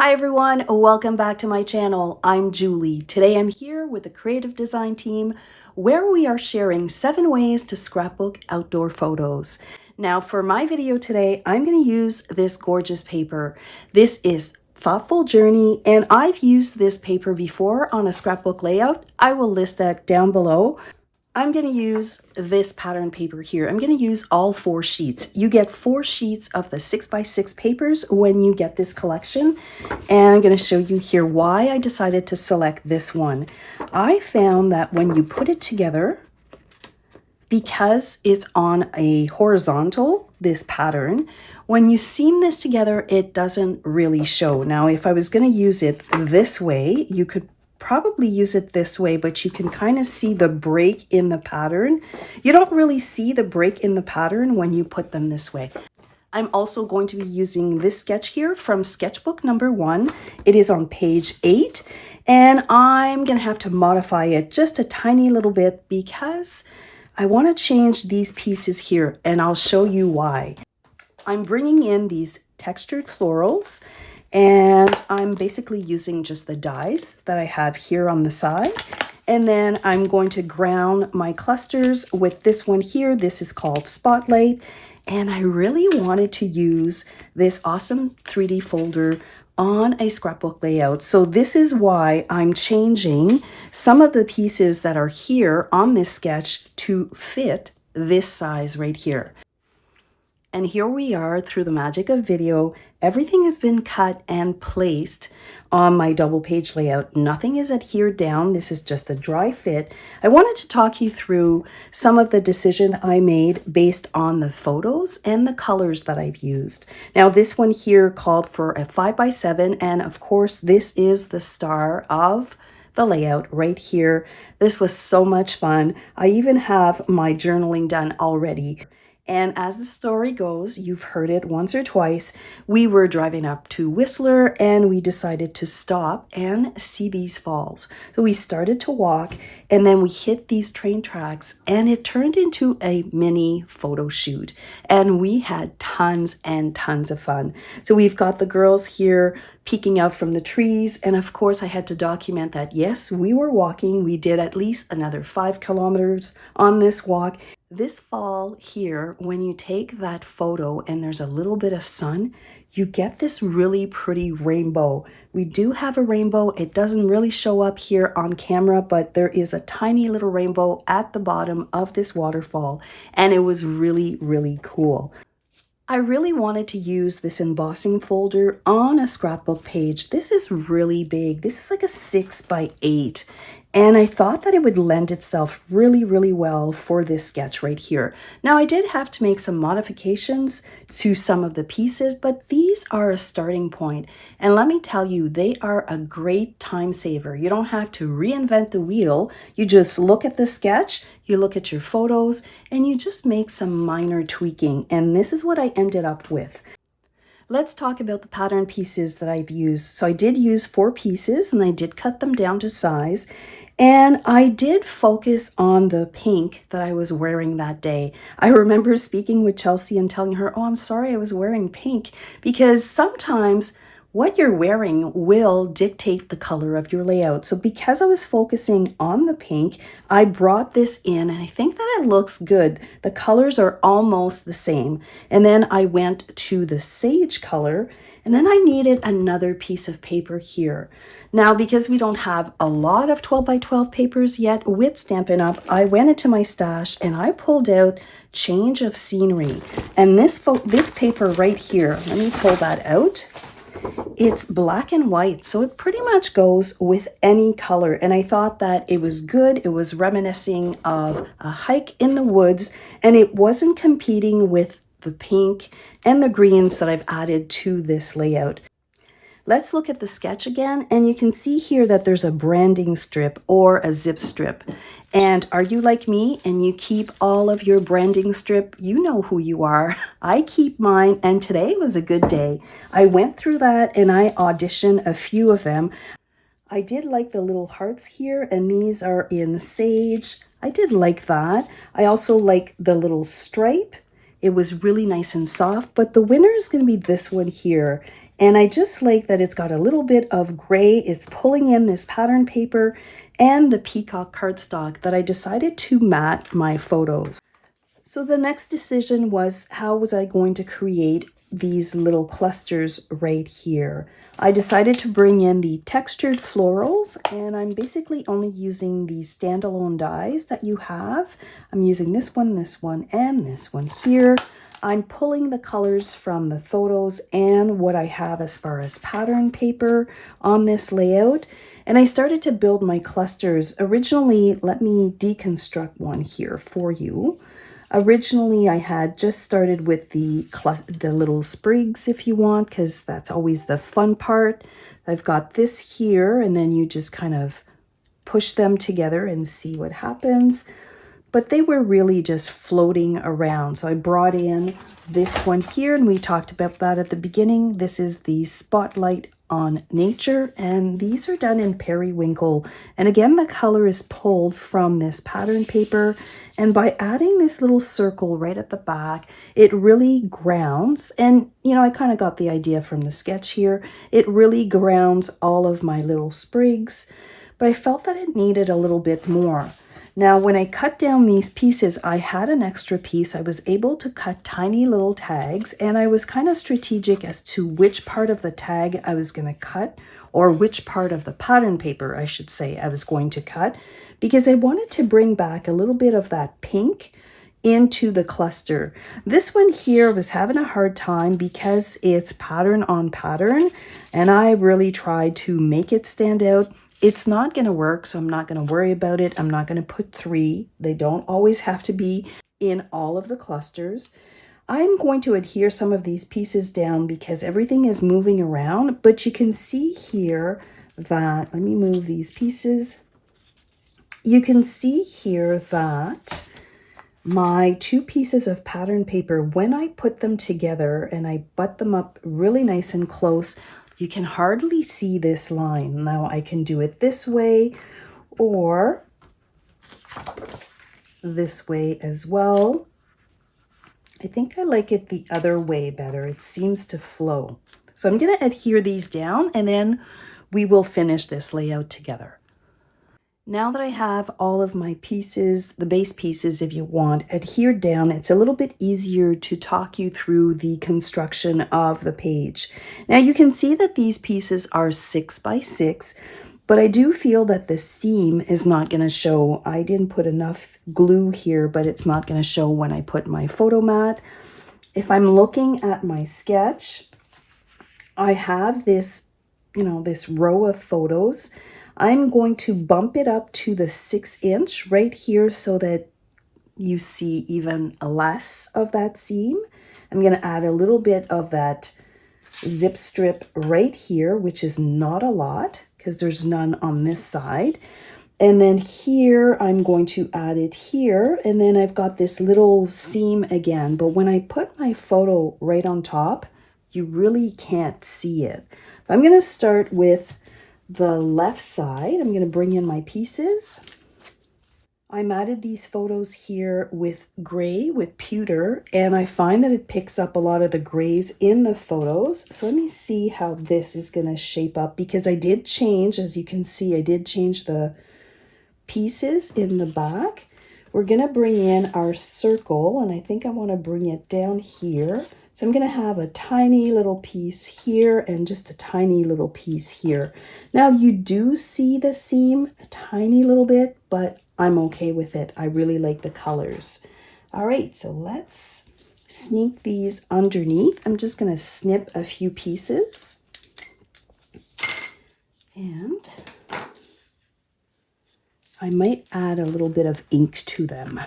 Hi everyone, welcome back to my channel. I'm Julie. Today I'm here with the creative design team where we are sharing 7 ways to scrapbook outdoor photos. Now for my video today, I'm going to use this gorgeous paper. This is Thoughtful Journey, and I've used this paper before on a scrapbook layout. I will list that down below. I'm going to use this pattern paper here. I'm going to use all 4 sheets. You get 4 sheets of the 6x6 papers when you get this collection. And I'm going to show you here why I decided to select this one. I found that when you put it together, because it's on a horizontal, this pattern, when you seam this together, it doesn't really show. Now, if I was going to use it this way, you could probably use it this way, but you can kind of see the break in the pattern. You don't really see the break in the pattern when you put them this way. I'm also going to be using this sketch here from sketchbook number 1. It is on page 8, and I'm going to have to modify it just a tiny little bit because I want to change these pieces here, and I'll show you why. I'm bringing in these textured florals, and I'm basically using just the dies that I have here on the side. And then I'm going to ground my clusters with this one here. This is called Spotlight. And I really wanted to use this awesome 3D folder on a scrapbook layout. So this is why I'm changing some of the pieces that are here on this sketch to fit this size right here. And here we are through the magic of video. Everything has been cut and placed on my double page layout. Nothing is adhered down. This is just a dry fit. I wanted to talk you through some of the decision I made based on the photos and the colors that I've used. Now this one here called for a 5x7, and of course this is the star of the layout right here. This was so much fun. I even have my journaling done already. And as the story goes, you've heard it once or twice, we were driving up to Whistler and we decided to stop and see these falls. So we started to walk and then we hit these train tracks and it turned into a mini photo shoot. And we had tons and tons of fun. So we've got the girls here peeking out from the trees. And of course I had to document that, yes, we were walking. We did at least another 5 kilometers on this walk. This fall here, when you take that photo and there's a little bit of sun, you get this really pretty rainbow. We do have a rainbow. It doesn't really show up here on camera, but there is a tiny little rainbow at the bottom of this waterfall, and it was really, really cool. I really wanted to use this embossing folder on a scrapbook page. This is really big. This is like a 6x8. And I thought that it would lend itself really, really well for this sketch right here. Now, I did have to make some modifications to some of the pieces, but these are a starting point. And let me tell you, they are a great time saver. You don't have to reinvent the wheel. You just look at the sketch, you look at your photos, and you just make some minor tweaking. And this is what I ended up with. Let's talk about the pattern pieces that I've used. So I did use 4 pieces and I did cut them down to size. And I did focus on the pink that I was wearing that day. I remember speaking with Chelsea and telling her, oh, I'm sorry I was wearing pink, because sometimes what you're wearing will dictate the color of your layout. So because I was focusing on the pink, I brought this in and I think that it looks good. The colors are almost the same. And then I went to the sage color, and then I needed another piece of paper here. Now, because we don't have a lot of 12x12 papers yet with Stampin' Up, I went into my stash and I pulled out Change of Scenery. And this paper right here, let me pull that out. It's black and white, so it pretty much goes with any color. And I thought that it was good. It was reminiscing of a hike in the woods, and it wasn't competing with the pink and the greens that I've added to this layout. Let's look at the sketch again, and you can see here that there's a branding strip or a zip strip. And are you like me and you keep all of your branding strip? You know who you are. I keep mine, and today was a good day. I went through that and I auditioned a few of them. I did like the little hearts here, and these are in sage. I did like that. I also like the little stripe. It was really nice and soft, but the winner is going to be this one here. And I just like that it's got a little bit of gray. It's pulling in this pattern paper and the peacock cardstock that I decided to mat my photos. So the next decision was, how was I going to create these little clusters right here? I decided to bring in the textured florals, and I'm basically only using the standalone dies that you have. I'm using this one, and this one here. I'm pulling the colors from the photos and what I have as far as pattern paper on this layout. And I started to build my clusters. Originally, let me deconstruct one here for you. Originally, I had just started with the little sprigs, if you want, because that's always the fun part. I've got this here, and then you just kind of push them together and see what happens. But they were really just floating around. So I brought in this one here, and we talked about that at the beginning. This is the Spotlight on Nature, and these are done in periwinkle. And again, the color is pulled from this pattern paper. And by adding this little circle right at the back, it really grounds. And, you know, I kind of got the idea from the sketch here. It really grounds all of my little sprigs, but I felt that it needed a little bit more. Now, when I cut down these pieces, I had an extra piece. I was able to cut tiny little tags, and I was kind of strategic as to which part of the tag I was going to cut, or which part of the pattern paper, I should say, I was going to cut, because I wanted to bring back a little bit of that pink into the cluster. This one here was having a hard time because it's pattern on pattern, and I really tried to make it stand out. It's not going to work, so I'm not going to worry about it. I'm not going to put 3. They don't always have to be in all of the clusters. I'm going to adhere some of these pieces down because everything is moving around, but you can see here that, let me move these pieces. You can see here that my 2 pieces of pattern paper, when I put them together and I butt them up really nice and close, you can hardly see this line. Now I can do it this way or this way as well. I think I like it the other way better. It seems to flow. So I'm going to adhere these down, and then we will finish this layout together. Now that I have all of my pieces, the base pieces if you want, adhered down, it's a little bit easier to talk you through the construction of the page. Now you can see that these pieces are 6 by 6, but I do feel that the seam is not going to show. I didn't put enough glue here, but it's not going to show when I put my photo mat. If I'm looking at my sketch, I have this, you know, this row of photos. I'm going to bump it up to the 6-inch right here so that you see even less of that seam. I'm going to add a little bit of that zip strip right here, which is not a lot because there's none on this side. And then here, I'm going to add it here. And then I've got this little seam again. But when I put my photo right on top, you really can't see it. I'm going to start with the left side. I'm going to bring in my pieces. I matted these photos here with gray, with pewter, and I find that it picks up a lot of the grays in the photos. So let me see how this is going to shape up, because I did change, as you can see, I did change the pieces in the back. We're going to bring in our circle, and I think I want to bring it down here. So I'm going to have a tiny little piece here and just a tiny little piece here. Now you do see the seam a tiny little bit, but I'm okay with it. I really like the colors. All right, so let's sneak these underneath. I'm just going to snip a few pieces. And I might add a little bit of ink to them.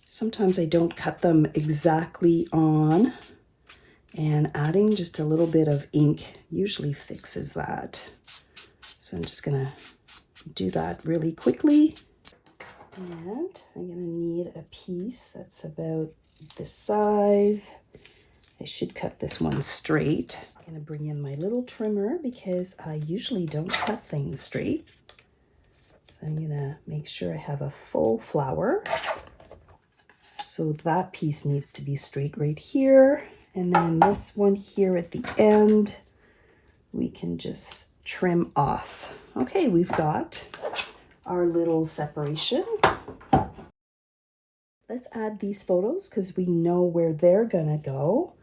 Sometimes I don't cut them exactly on, and adding just a little bit of ink usually fixes that. So I'm just gonna do that really quickly. And I'm gonna need a piece that's about this size. I should cut this one straight. I'm gonna bring in my little trimmer because I usually don't cut things straight. So I'm gonna make sure I have a full flower. So that piece needs to be straight right here. And then this one here at the end, we can just trim off. Okay, we've got our little separation. Let's add these photos because we know where they're gonna go.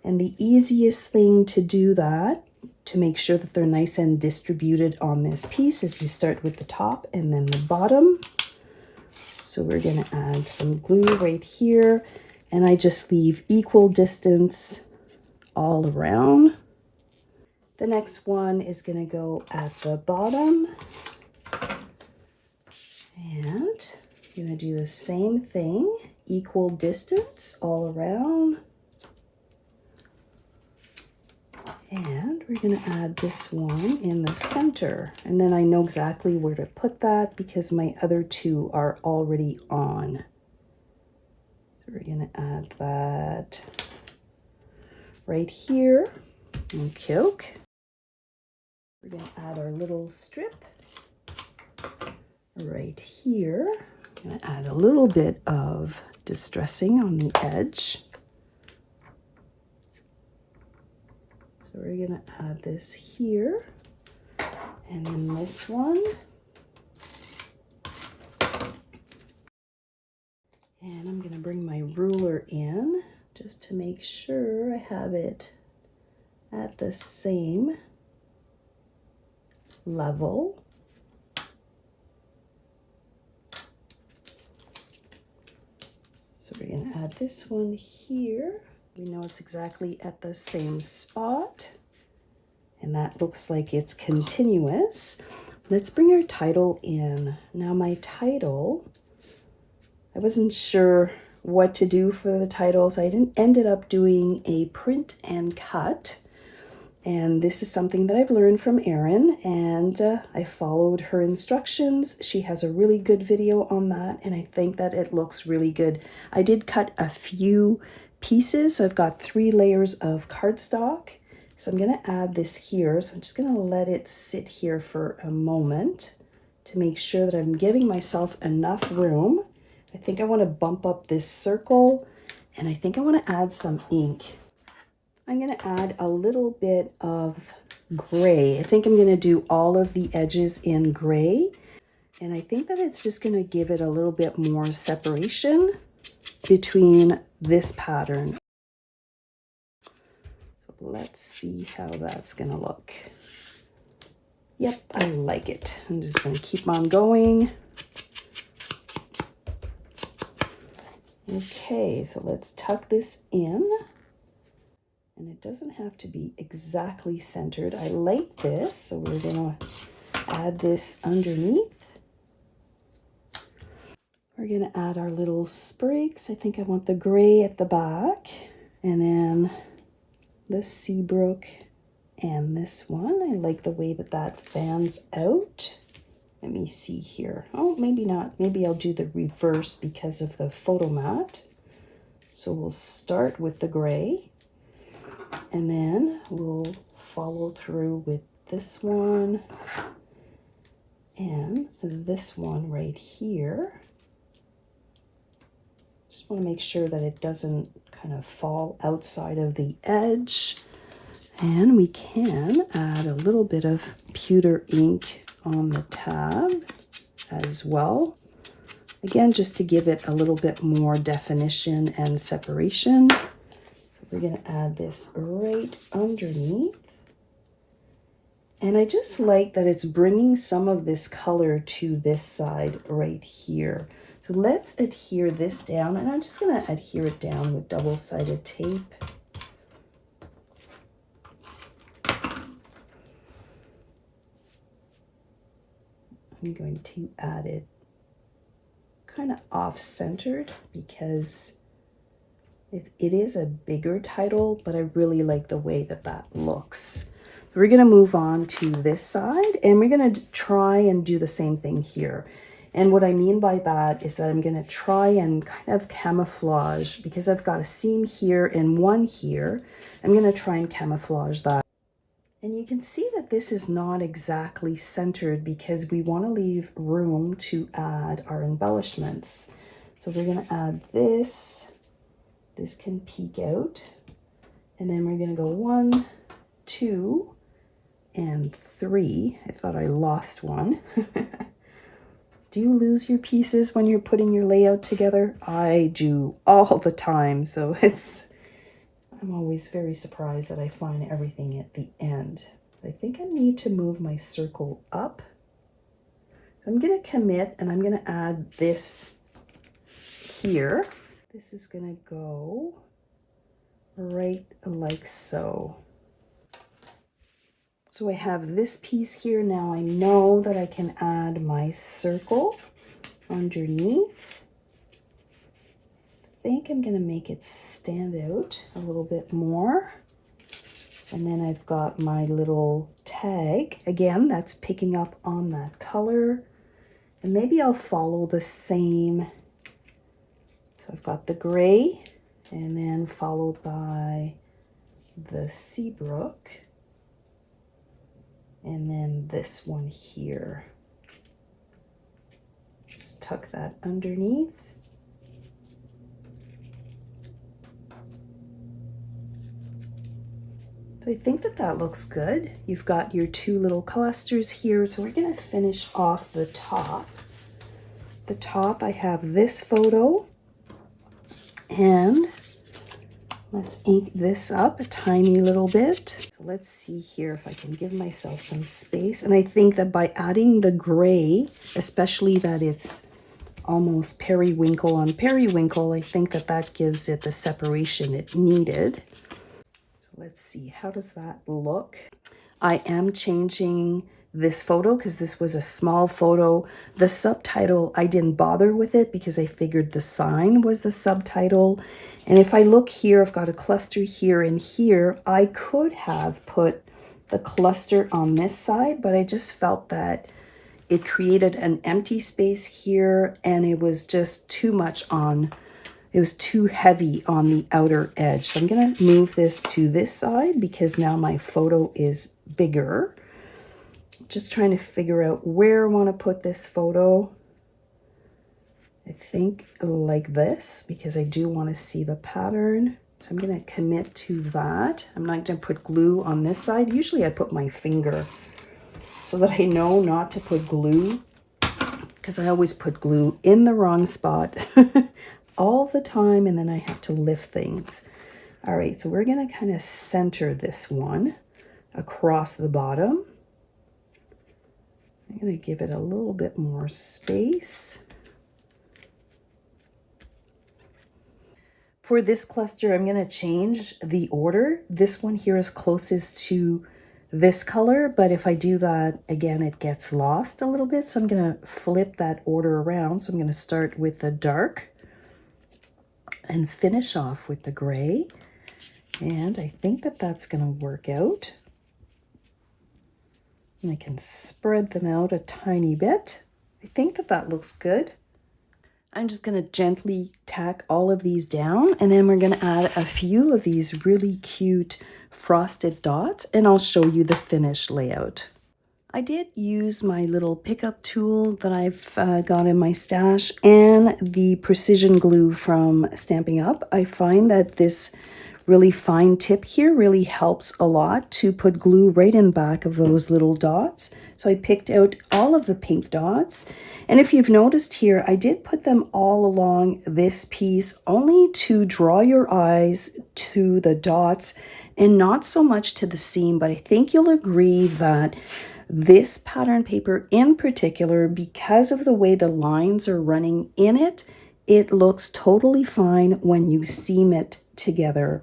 And the easiest thing to do that, to make sure that they're nice and distributed on this piece, is you start with the top and then the bottom. So we're gonna add some glue right here, and I just leave equal distance all around. The next one is gonna go at the bottom. And I'm gonna do the same thing, equal distance all around. And we're gonna add this one in the center. And then I know exactly where to put that because my other two are already on. So we're gonna add that right here. Okay. We're gonna add our little strip right here. I'm gonna add a little bit of distressing on the edge. So we're gonna add this here, and then this one. And I'm gonna bring my ruler in just to make sure I have it at the same level. So we're gonna add this one here. We know it's exactly at the same spot, and that looks like it's continuous. Let's bring our title in. Now my title, I wasn't sure what to do for the title, so I ended up doing a print and cut. And this is something that I've learned from Erin, and I followed her instructions. She has a really good video on that, and I think that it looks really good. I did cut a few pieces, so I've got 3 layers of cardstock. So I'm gonna add this here. So I'm just gonna let it sit here for a moment to make sure that I'm giving myself enough room. I think I wanna bump up this circle, and I think I wanna add some ink. I'm gonna add a little bit of gray. I think I'm gonna do all of the edges in gray. And I think that it's just gonna give it a little bit more separation between this pattern. So let's see how that's gonna look. Yep, I like it. I'm just gonna keep on going. Okay, so let's tuck this in. And it doesn't have to be exactly centered. I like this, so we're gonna add this underneath. We're gonna add our little sprigs. I think I want the gray at the back, and then this Seabrook and this one. I like the way that that fans out. Let me see here. Oh, maybe not. Maybe I'll do the reverse because of the photo mat. So we'll start with the gray. And then we'll follow through with this one and this one right here. Just want to make sure that it doesn't kind of fall outside of the edge. And we can add a little bit of pewter ink on the tab as well. Again, just to give it a little bit more definition and separation. We're going to add this right underneath. And I just like that it's bringing some of this color to this side right here. So let's adhere this down, and I'm just going to adhere it down with double-sided tape. I'm going to add it kind of off-centered because it is a bigger title, but I really like the way that that looks. We're gonna move on to this side, and we're gonna try and do the same thing here. And what I mean by that is that I'm gonna try and kind of camouflage, because I've got a seam here and one here. I'm gonna try and camouflage that. And you can see that this is not exactly centered because we wanna leave room to add our embellishments. So we're going to add this. This can peek out. And then we're going to go 1, 2, and 3. I thought I lost one. Do you lose your pieces when you're putting your layout together? I do all the time. So I'm always very surprised that I find everything at the end. I think I need to move my circle up. I'm going to commit and I'm going to add this here. This is going to go right like so. So I have this piece here. Now I know that I can add my circle underneath. I think I'm going to make it stand out a little bit more. And then I've got my little tag. Again, that's picking up on that color. And maybe I'll follow the same. So I've got the gray and then followed by the Seabrook. And then this one here. Let's tuck that underneath. So I think that that looks good. You've got your 2 little clusters here. So we're going to finish off the top. The top, I have this photo. And let's ink this up a tiny little bit. So let's see here if I can give myself some space. And I think that by adding the gray, especially that it's almost periwinkle on periwinkle, I think that that gives it the separation it needed. So let's see, how does that look? I am changing this photo because this was a small photo. The subtitle, I didn't bother with it because I figured the sign was the subtitle. And if I look here, I've got a cluster here and here. I could have put the cluster on this side, but I just felt that it created an empty space here and it was just too much on, it was too heavy on the outer edge. So I'm gonna move this to this side because now my photo is bigger. Just trying to figure out where I want to put this photo. I think like this because I do want to see the pattern. So I'm going to commit to that. I'm not going to put glue on this side. Usually I put my finger so that I know not to put glue because I always put glue in the wrong spot all the time and then I have to lift things. All right, so we're going to kind of center this one across the bottom. I'm going to give it a little bit more space. For this cluster, I'm going to change the order. This one here is closest to this color, but if I do that, again, it gets lost a little bit. So I'm going to flip that order around. So I'm going to start with the dark and finish off with the gray. And I think that that's going to work out. And I can spread them out a tiny bit. I think that that looks good. I'm just going to gently tack all of these down and then we're going to add a few of these really cute frosted dots and I'll show you the finished layout. I did use my little pickup tool that I've got in my stash and the precision glue from Stampin' Up. I find that this really fine tip here really helps a lot to put glue right in back of those little dots. So I picked out all of the pink dots. And if you've noticed here, I did put them all along this piece only to draw your eyes to the dots and not so much to the seam. But I think you'll agree that this pattern paper in particular, because of the way the lines are running in it, it looks totally fine when you seam it together.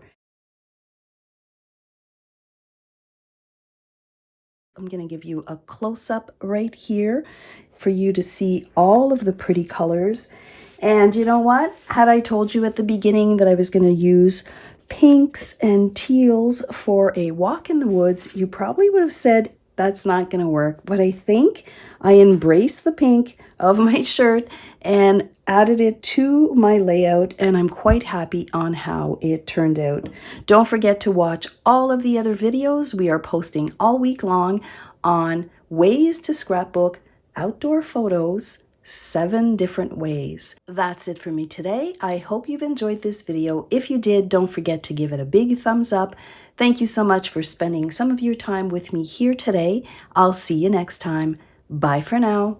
I'm going to give you a close-up right here for you to see all of the pretty colors. And you know what? Had I told you at the beginning that I was going to use pinks and teals for a walk in the woods, you probably would have said that's not going to work. But I think I embraced the pink of my shirt and added it to my layout, and I'm quite happy on how it turned out. Don't forget to watch all of the other videos we are posting all week long on ways to scrapbook outdoor photos 7 different ways. That's it for me today. I hope you've enjoyed this video. If you did, don't forget to give it a big thumbs up. Thank you so much for spending some of your time with me here today. I'll see you next time. Bye for now.